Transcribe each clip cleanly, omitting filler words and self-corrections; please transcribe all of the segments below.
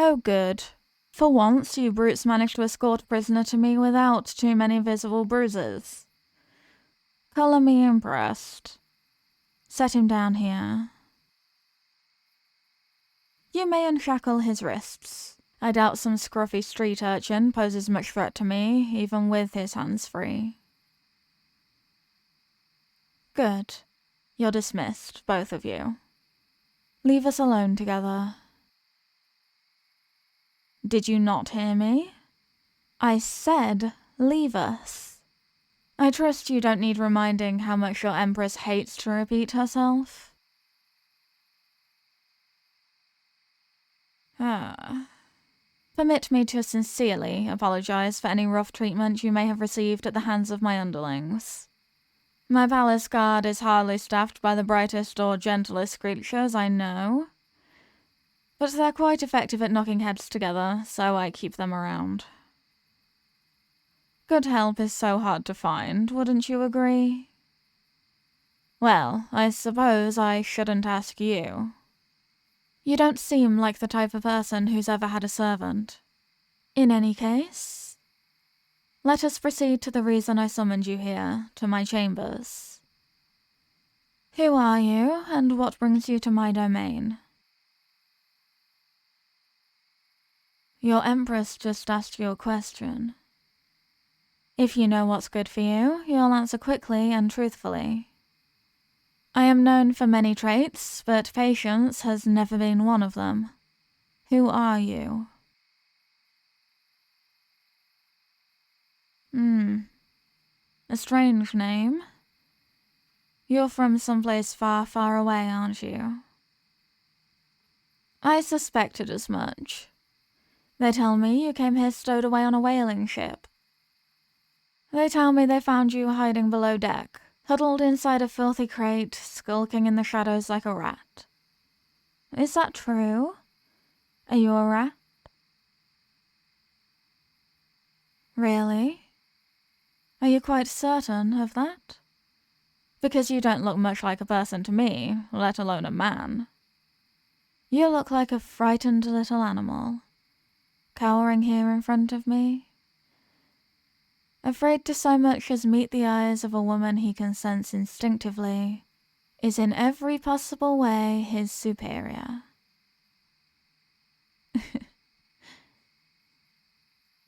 Oh good. For once, you brutes managed to escort a prisoner to me without too many visible bruises. Colour me impressed. Set him down here. You may unshackle his wrists. I doubt some scruffy street urchin poses much threat to me, even with his hands free. Good. You're dismissed, both of you. Leave us alone together. Did you not hear me? I said, leave us. I trust you don't need reminding how much your Empress hates to repeat herself. Permit me to sincerely apologize for any rough treatment you may have received at the hands of my underlings. My palace guard is hardly staffed by the brightest or gentlest creatures I know, but they're quite effective at knocking heads together, so I keep them around. Good help is so hard to find, wouldn't you agree? Well, I suppose I shouldn't ask you. You don't seem like the type of person who's ever had a servant. In any case, let us proceed to the reason I summoned you here, to my chambers. Who are you, and what brings you to my domain? Your Empress just asked you a question. If you know what's good for you, you'll answer quickly and truthfully. I am known for many traits, but patience has never been one of them. Who are you? A strange name. You're from someplace far, far away, aren't you? I suspected as much. They tell me you came here stowed away on a whaling ship. They tell me they found you hiding below deck, huddled inside a filthy crate, skulking in the shadows like a rat. Is that true? Are you a rat? Really? Are you quite certain of that? Because you don't look much like a person to me, let alone a man. You look like a frightened little animal, cowering here in front of me, afraid to so much as meet the eyes of a woman he can sense instinctively is in every possible way his superior.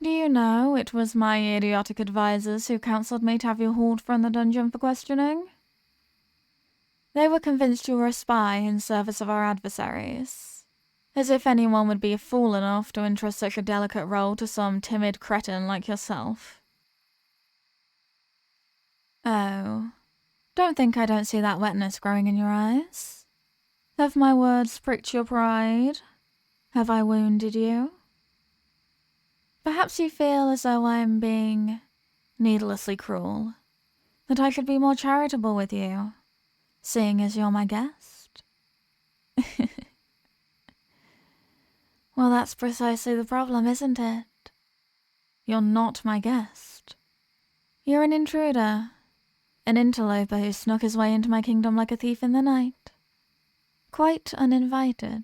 Do you know it was my idiotic advisors who counselled me to have you hauled from the dungeon for questioning? They were convinced you were a spy in service of our adversaries. As if anyone would be fool enough to entrust such a delicate role to some timid cretin like yourself. Oh, don't think I don't see that wetness growing in your eyes. Have my words pricked your pride? Have I wounded you? Perhaps you feel as though I'm being needlessly cruel, that I should be more charitable with you, seeing as you're my guest. Well, that's precisely the problem, isn't it? You're not my guest. You're an intruder, an interloper who snuck his way into my kingdom like a thief in the night. Quite uninvited.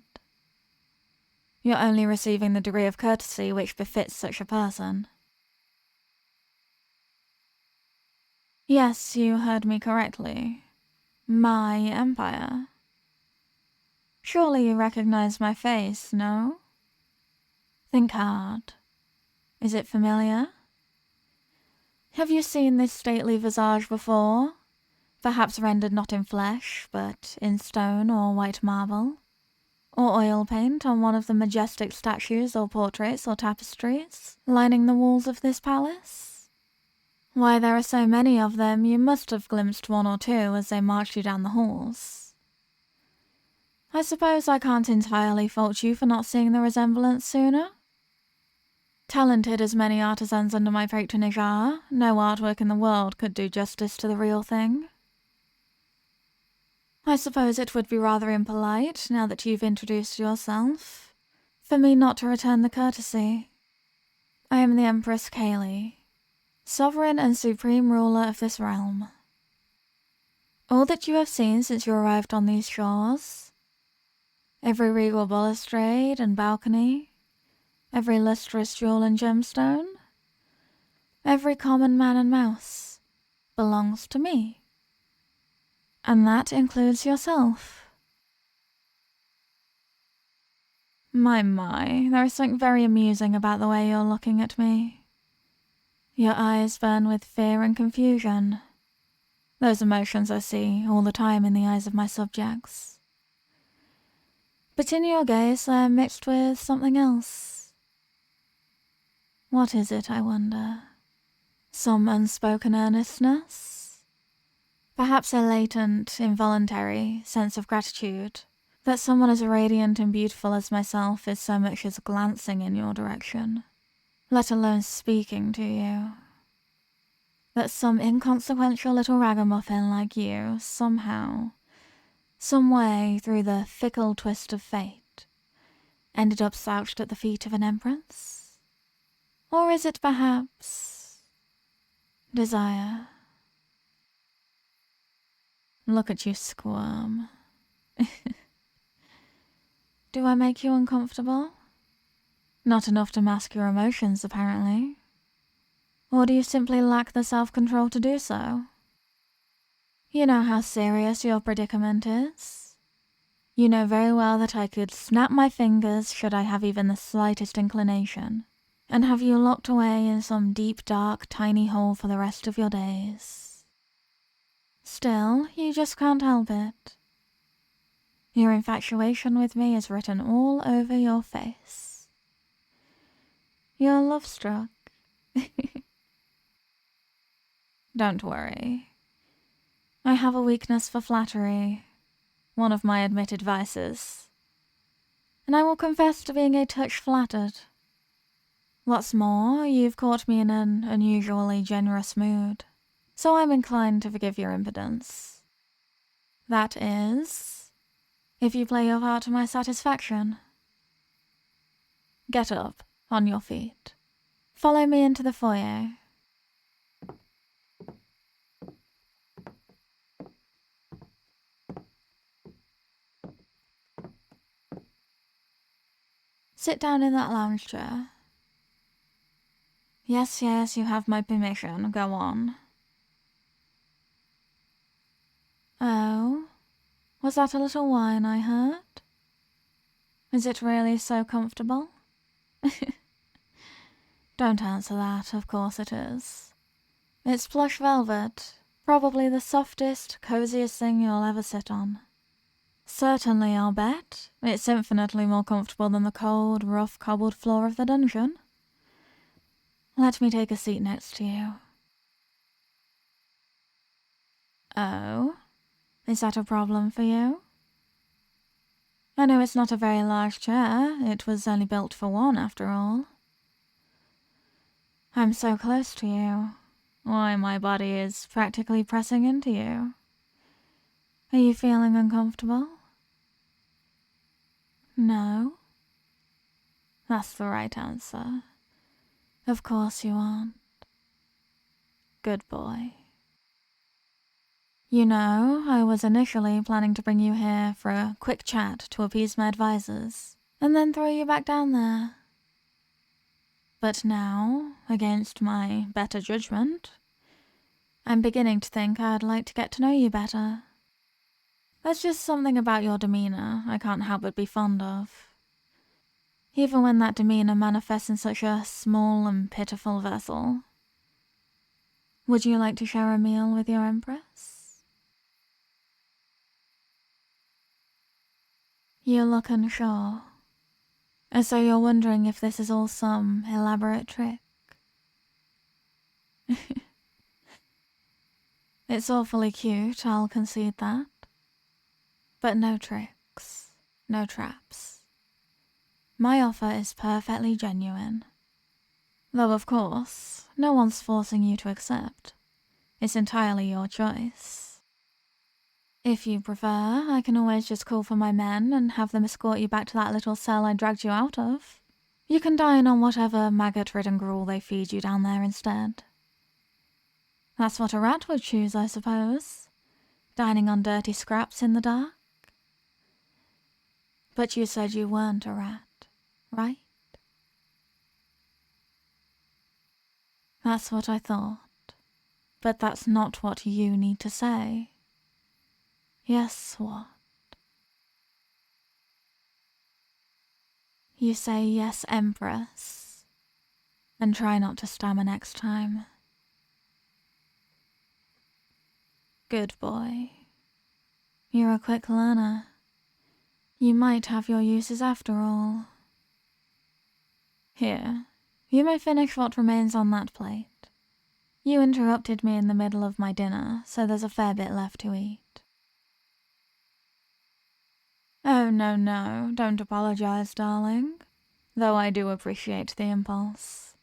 You're only receiving the degree of courtesy which befits such a person. Yes, you heard me correctly. My empire. Surely you recognize my face, no? Think hard. Is it familiar? Have you seen this stately visage before? Perhaps rendered not in flesh, but in stone or white marble? Or oil paint on one of the majestic statues or portraits or tapestries lining the walls of this palace? Why, there are so many of them you must have glimpsed one or two as they marched you down the halls. I suppose I can't entirely fault you for not seeing the resemblance sooner. Talented as many artisans under my patronage are, no artwork in the world could do justice to the real thing. I suppose it would be rather impolite, now that you've introduced yourself, for me not to return the courtesy. I am the Empress Kaylee, sovereign and supreme ruler of this realm. All that you have seen since you arrived on these shores, every regal balustrade and balcony, every lustrous jewel and gemstone, every common man and mouse belongs to me. And that includes yourself. My, there is something very amusing about the way you're looking at me. Your eyes burn with fear and confusion. Those emotions I see all the time in the eyes of my subjects. But in your gaze they're mixed with something else. What is it, I wonder? Some unspoken earnestness? Perhaps a latent, involuntary sense of gratitude that someone as radiant and beautiful as myself is so much as glancing in your direction, let alone speaking to you. That some inconsequential little ragamuffin like you somehow, some way through the fickle twist of fate, ended up slouched at the feet of an empress? Or is it perhaps desire? Look at you squirm. Do I make you uncomfortable? Not enough to mask your emotions, apparently. Or do you simply lack the self-control to do so? You know how serious your predicament is. You know very well that I could snap my fingers should I have even the slightest inclination, and have you locked away in some deep, dark, tiny hole for the rest of your days. Still, you just can't help it. Your infatuation with me is written all over your face. You're love-struck. Don't worry. I have a weakness for flattery, one of my admitted vices, and I will confess to being a touch flattered. What's more, you've caught me in an unusually generous mood, so I'm inclined to forgive your impudence. That is, if you play your part to my satisfaction. Get up, on your feet. Follow me into the foyer. Sit down in that lounge chair. Yes, you have my permission. Go on. Oh, was that a little whine I heard? Is it really so comfortable? Don't answer that, of course it is. It's plush velvet, probably the softest, coziest thing you'll ever sit on. Certainly, I'll bet. It's infinitely more comfortable than the cold, rough, cobbled floor of the dungeon. Let me take a seat next to you. Oh? Is that a problem for you? I know it's not a very large chair. It was only built for one, after all. I'm so close to you. Why, my body is practically pressing into you. Are you feeling uncomfortable? No? That's the right answer. Of course you aren't. Good boy. You know, I was initially planning to bring you here for a quick chat to appease my advisors, and then throw you back down there. But now, against my better judgment, I'm beginning to think I'd like to get to know you better. There's just something about your demeanor I can't help but be fond of. Even when that demeanor manifests in such a small and pitiful vessel. Would you like to share a meal with your Empress? You look unsure, as though you're wondering if this is all some elaborate trick. It's awfully cute, I'll concede that. But no tricks, no traps. My offer is perfectly genuine. Though, of course, no one's forcing you to accept. It's entirely your choice. If you prefer, I can always just call for my men and have them escort you back to that little cell I dragged you out of. You can dine on whatever maggot-ridden gruel they feed you down there instead. That's what a rat would choose, I suppose. Dining on dirty scraps in the dark. But you said you weren't a rat, right? That's what I thought. But that's not what you need to say. Yes, what? You say yes, Empress. And try not to stammer next time. Good boy. You're a quick learner. You might have your uses after all. Here, you may finish what remains on that plate. You interrupted me in the middle of my dinner, so there's a fair bit left to eat. Oh, no, don't apologize, darling. Though I do appreciate the impulse.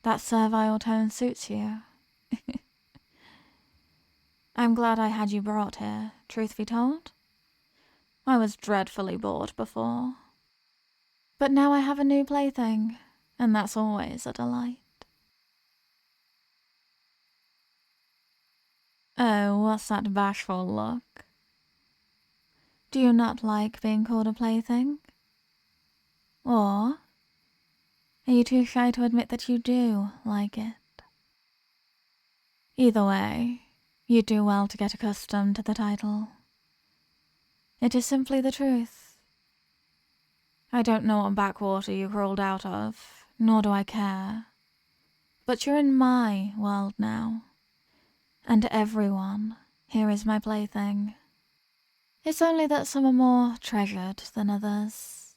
That servile tone suits you. I'm glad I had you brought here, truth be told. I was dreadfully bored before. But now I have a new plaything, and that's always a delight. Oh, what's that bashful look? Do you not like being called a plaything? Or are you too shy to admit that you do like it? Either way, you do well to get accustomed to the title. It is simply the truth. I don't know what backwater you crawled out of, nor do I care. But you're in my world now. And everyone here is my plaything. It's only that some are more treasured than others.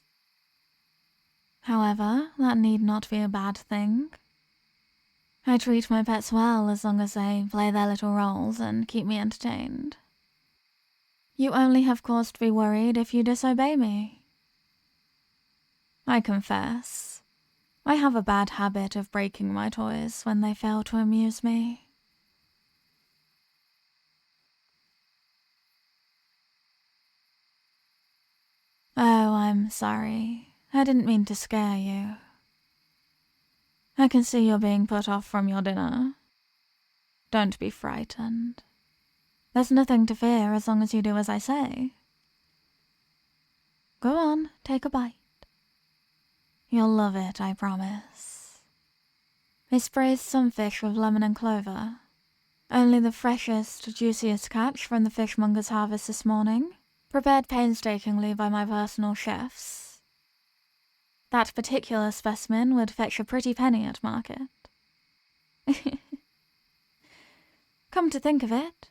However, that need not be a bad thing. I treat my pets well as long as they play their little roles and keep me entertained. You only have cause to be worried if you disobey me. I confess, I have a bad habit of breaking my toys when they fail to amuse me. Oh, I'm sorry. I didn't mean to scare you. I can see you're being put off from your dinner. Don't be frightened. There's nothing to fear as long as you do as I say. Go on, take a bite. You'll love it, I promise. It's braised sunfish with lemon and clover. Only the freshest, juiciest catch from the fishmonger's harvest this morning, prepared painstakingly by my personal chefs. That particular specimen would fetch a pretty penny at market. Come to think of it,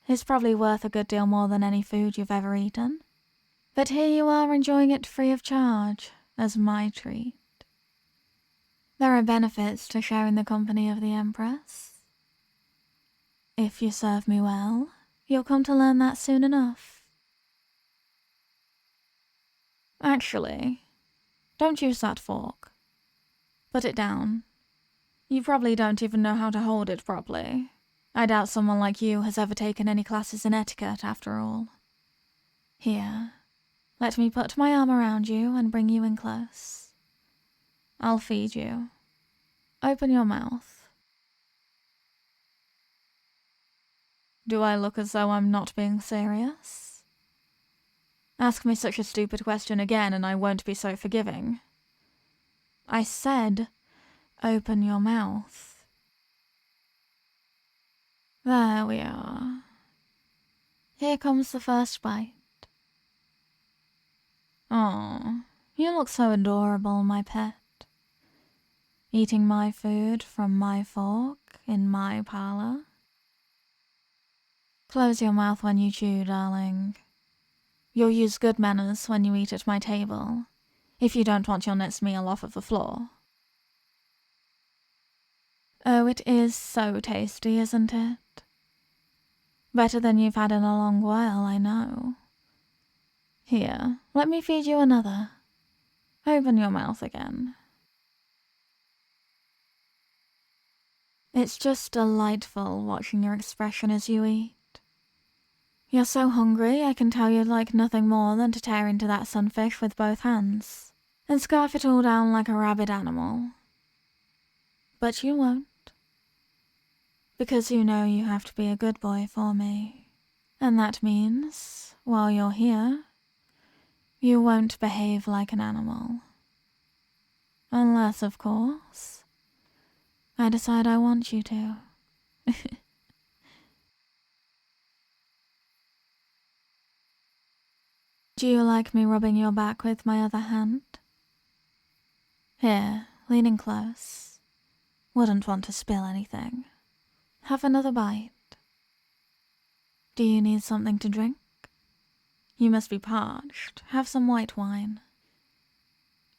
it's probably worth a good deal more than any food you've ever eaten. But here you are enjoying it free of charge, as my treat. There are benefits to sharing the company of the Empress. If you serve me well, you'll come to learn that soon enough. Actually, don't use that fork. Put it down. You probably don't even know how to hold it properly. I doubt someone like you has ever taken any classes in etiquette, after all. Here, let me put my arm around you and bring you in close. I'll feed you. Open your mouth. Do I look as though I'm not being serious? Ask me such a stupid question again and I won't be so forgiving. I said, open your mouth. There we are. Here comes the first bite. Oh, you look so adorable, my pet. Eating my food from my fork in my parlor. Close your mouth when you chew, darling. You'll use good manners when you eat at my table, if you don't want your next meal off of the floor. Oh, it is so tasty, isn't it? Better than you've had in a long while, I know. Here, let me feed you another. Open your mouth again. It's just delightful watching your expression as you eat. You're so hungry, I can tell you'd like nothing more than to tear into that sunfish with both hands, and scarf it all down like a rabid animal. But you won't. Because you know you have to be a good boy for me. And that means, while you're here, you won't behave like an animal. Unless, of course, I decide I want you to. Do you like me rubbing your back with my other hand? Here, leaning close. Wouldn't want to spill anything. Have another bite. Do you need something to drink? You must be parched. Have some white wine.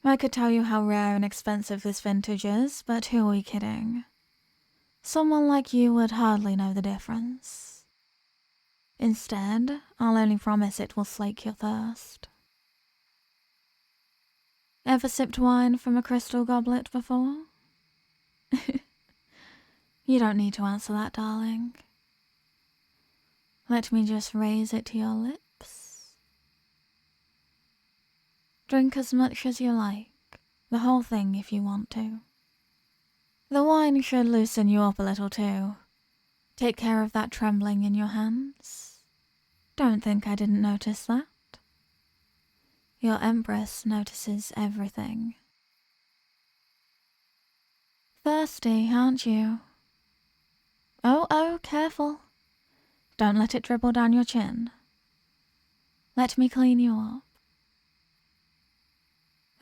I could tell you how rare and expensive this vintage is, but who are we kidding? Someone like you would hardly know the difference. Instead, I'll only promise it will slake your thirst. Ever sipped wine from a crystal goblet before? You don't need to answer that, darling. Let me just raise it to your lips. Drink as much as you like, the whole thing if you want to. The wine should loosen you up a little too. Take care of that trembling in your hands. Don't think I didn't notice that. Your Empress notices everything. Thirsty, aren't you? Oh, careful. Don't let it dribble down your chin. Let me clean you up.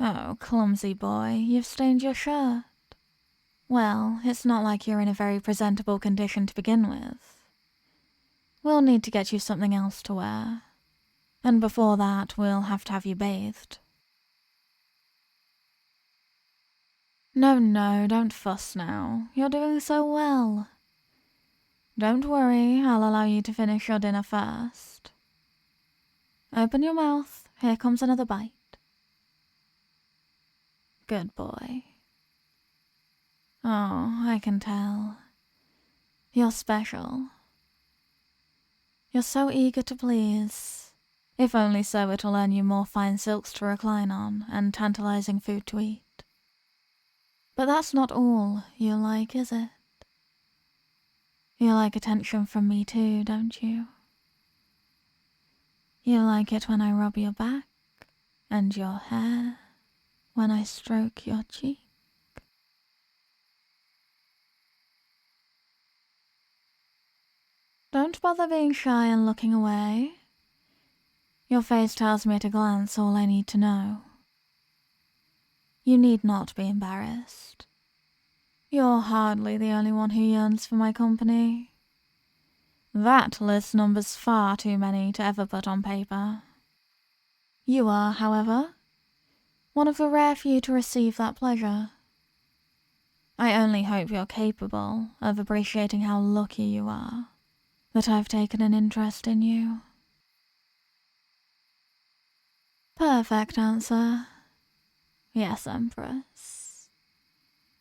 Oh, clumsy boy, you've stained your shirt. Well, it's not like you're in a very presentable condition to begin with. We'll need to get you something else to wear. And before that, we'll have to have you bathed. No, don't fuss now. You're doing so well. Don't worry, I'll allow you to finish your dinner first. Open your mouth. Here comes another bite. Good boy. Oh, I can tell. You're special. You're so eager to please. If only so it'll earn you more fine silks to recline on and tantalizing food to eat. But that's not all you like, is it? You like attention from me too, don't you? You like it when I rub your back and your hair, when I stroke your cheek. Don't bother being shy and looking away. Your face tells me at a glance all I need to know. You need not be embarrassed. You're hardly the only one who yearns for my company. That list numbers far too many to ever put on paper. You are, however, one of the rare few to receive that pleasure. I only hope you're capable of appreciating how lucky you are that I've taken an interest in you. Perfect answer. Yes, Empress.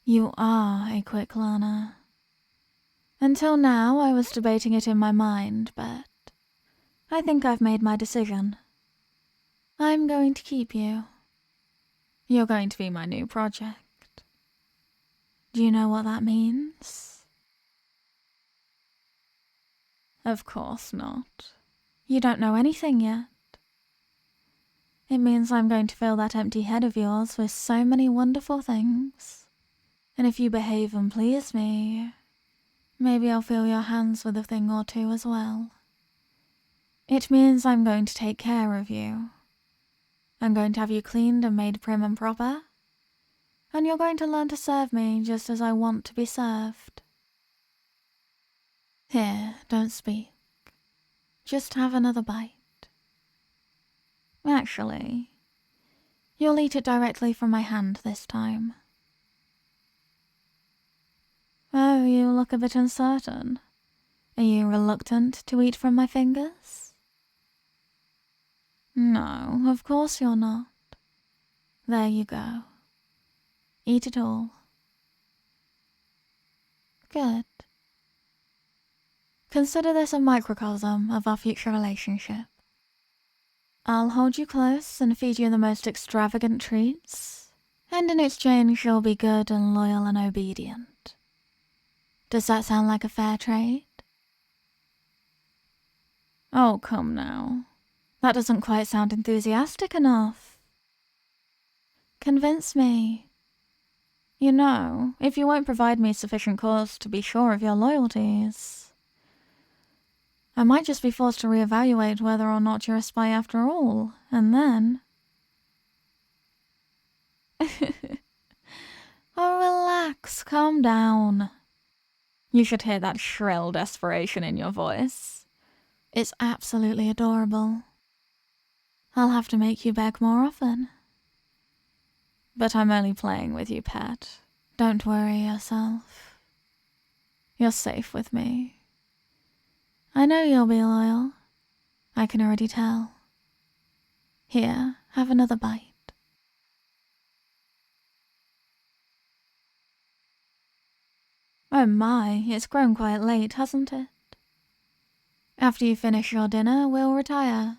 You are a quick learner. Until now, I was debating it in my mind, but I think I've made my decision. I'm going to keep you. You're going to be my new project. Do you know what that means? Of course not. You don't know anything yet. It means I'm going to fill that empty head of yours with so many wonderful things. And if you behave and please me, maybe I'll fill your hands with a thing or two as well. It means I'm going to take care of you. I'm going to have you cleaned and made prim and proper. And you're going to learn to serve me just as I want to be served. Here, don't speak. Just have another bite. Actually, you'll eat it directly from my hand this time. Oh, you look a bit uncertain. Are you reluctant to eat from my fingers? No, of course you're not. There you go. Eat it all. Good. Consider this a microcosm of our future relationship. I'll hold you close and feed you the most extravagant treats, and in exchange you'll be good and loyal and obedient. Does that sound like a fair trade? Oh, come now. That doesn't quite sound enthusiastic enough. Convince me. You know, if you won't provide me sufficient cause to be sure of your loyalties, I might just be forced to reevaluate whether or not you're a spy after all, and then... Oh, relax, calm down. You should hear that shrill desperation in your voice. It's absolutely adorable. I'll have to make you beg more often. But I'm only playing with you, pet. Don't worry yourself. You're safe with me. I know you'll be loyal. I can already tell. Here, have another bite. Oh my, it's grown quite late, hasn't it? After you finish your dinner, we'll retire.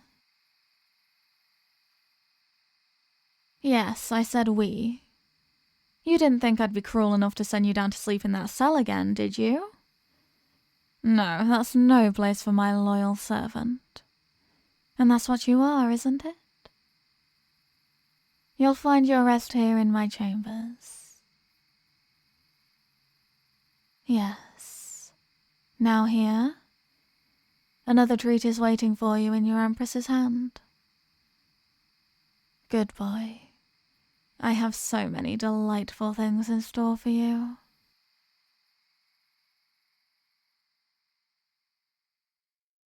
Yes, I said we. You didn't think I'd be cruel enough to send you down to sleep in that cell again, did you? No, that's no place for my loyal servant. And that's what you are, isn't it? You'll find your rest here in my chambers. Yes. Now here, another treat is waiting for you in your Empress's hand. Good boy. I have so many delightful things in store for you.